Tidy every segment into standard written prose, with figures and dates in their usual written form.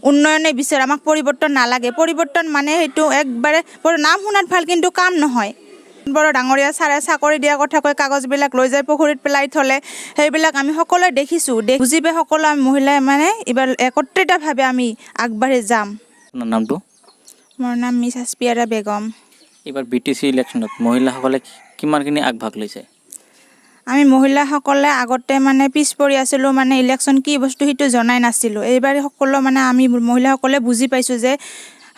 উন্নয়নে বিচাৰে, আমাক পৰিৱৰ্তন নালাগে। পৰিৱৰ্তন মানে সেইটো একবাৰে নাম শুনাত ভাল কিন্তু কাম নহয়। বড় ডাঙৰীয়া ছাৰে চাকৰি দিয়াৰ কথা কৈ কাগজবিলাক লৈ যায় পুখুৰীত পেলাই থলে, সেইবিলাক আমি সকলোৱে দেখিছোঁ। বুজি পাই সকলো আমি মহিলাই মানে এইবাৰ একত্ৰিতভাৱে আমি আগবাঢ়ি যাম। নামটো? মোৰ নাম মিছ হাছপিয়াৰা বেগম। এইবাৰ BTC ইলেকশ্যনত মহিলাসকলে কিমানখিনি আগভাগ লৈছে? আমি মহিলাসকলে আগতে মানে পিছ পৰি আছিলোঁ, মানে ইলেকশ্যন কি বস্তু সেইটো জনাই নাছিলোঁ। এইবাৰ সকলো মানে আমি মহিলাসকলে বুজি পাইছোঁ যে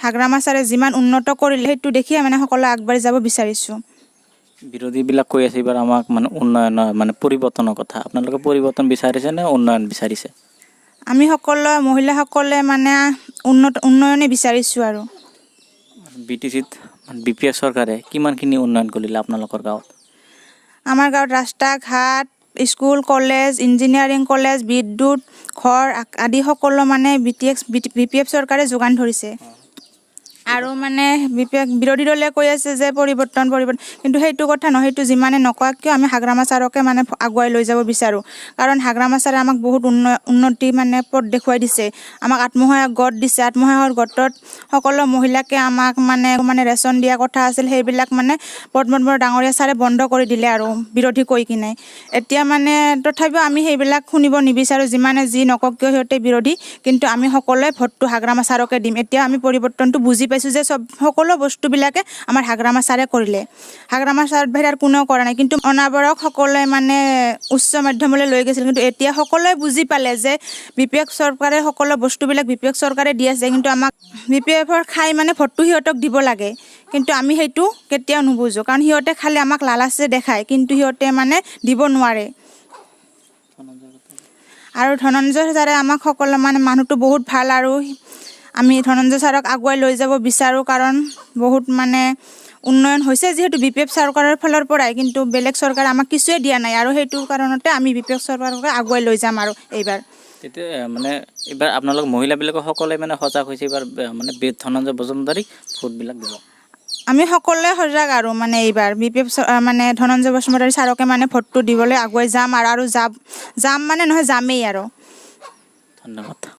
হাগ্ৰামা ছাৰে যিমান উন্নত কৰিলে সেইটো দেখিয়ে মানে সকলো আগবাঢ়ি যাব বিচাৰিছোঁ। বিৰোধীবিলাক কৈ আছে এইবাৰ আমাক মানে উন্নয়নৰ মানে পৰিৱৰ্তনৰ কথা। আপোনালোকে পৰিৱৰ্তন বিচাৰিছে নে উন্নয়ন বিচাৰিছে? আমি সকলো মহিলাসকলে মানে উন্নয়নে বিচাৰিছোঁ। আৰু BTCত BPF চৰকাৰে কিমানখিনি উন্নয়ন কৰিলে আপোনালোকৰ গাঁৱত? আমাৰ গাঁৱত ৰাস্তা ঘাট, স্কুল, কলেজ, ইঞ্জিনিয়াৰিং কলেজ, বিদ্যুৎ, ঘৰ আদি সকলো মানে BPF চৰকাৰে যোগান ধৰিছে। আৰু মানে বিৰোধী দলে কৈ আছে যে পৰিৱৰ্তন, কিন্তু সেইটো কথা নহয়। সেইটো যিমানে নকওক কিয় আমি হাগ্ৰামা ছাৰকে মানে আগুৱাই লৈ যাব বিচাৰোঁ। কাৰণ হাগ্ৰামা ছাৰে আমাক বহুত উন্নতি মানে পথ দেখুৱাই দিছে। আমাক আত্মসহায়ক গোট দিছে। আত্মসহায়ক গোটত সকলো মহিলাকে আমাক মানে ৰেচন দিয়া কথা আছিল, সেইবিলাক মানে বড় ডাঙৰীয়া ছাৰে বন্ধ কৰি দিলে আৰু বিৰোধী কৈ কিনে। এতিয়া মানে তথাপিও আমি সেইবিলাক শুনিব নিবিচাৰোঁ। যিমানে যি নকওক কিয় সিহঁতে বিৰোধী, কিন্তু আমি সকলোৱে ভোটটো হাগ্ৰামা ছাৰকে দিম। এতিয়া আমি পৰিৱৰ্তনটো বুজি পাইছোঁ যে সকলো বস্তুবিলাকে আমাৰ হাগ্ৰামা ছাৰে কৰিলে। হাগ্ৰামা ছাৰ বাহিৰে আৰু কোনেও কৰা নাই। কিন্তু অনাবৰক সকলোৱে মানে উচ্চ মাধ্যমলৈ লৈ গৈছিল, কিন্তু এতিয়া সকলোৱে বুজি পালে যে BPF চৰকাৰে সকলো বস্তুবিলাক BPF চৰকাৰে দি আছে, কিন্তু আমাক BPFৰ খাই মানে ভোটটো সিহঁতক দিব লাগে। কিন্তু আমি সেইটো কেতিয়াও নুবুজোঁ, কাৰণ সিহঁতে খালি আমাক লালাচে দেখায়, কিন্তু সিহঁতে মানে দিব নোৱাৰে। আৰু ধনঞ্জয় ছাৰে আমাক সকলো মানে মানুহটো বহুত ভাল, আৰু আমি ধনঞ্জয় ছাৰক আগুৱাই লৈ যাব বিচাৰোঁ। কাৰণ বহুত মানে উন্নয়ন হৈছে যিহেতু BPF চৰকাৰৰ ফালৰ পৰাই, কিন্তু বেলেগ চৰকাৰে আমাক কিছুৱে দিয়া নাই। আৰু সেইটো কাৰণতে আমি BPF চৰকাৰকে আগুৱাই লৈ যাম। আৰু এইবাৰ তেতিয়া মানে এইবাৰ আপোনালোক মহিলাবিলাকৰ সকলোৱে মানে সজাগ হৈছে এইবাৰ মানে ধনঞ্জয় বসুমতাৰীক ভোটবিলাক দিব। আমি সকলোৱে সজাগ আৰু মানে এইবাৰ BPF মানে ধনঞ্জয় বসুমতাৰী ছাৰকে মানে ভোটটো দিবলৈ আগুৱাই যাম। আৰু যাম মানে নহয়, যামেই আৰু। ধন্যবাদ।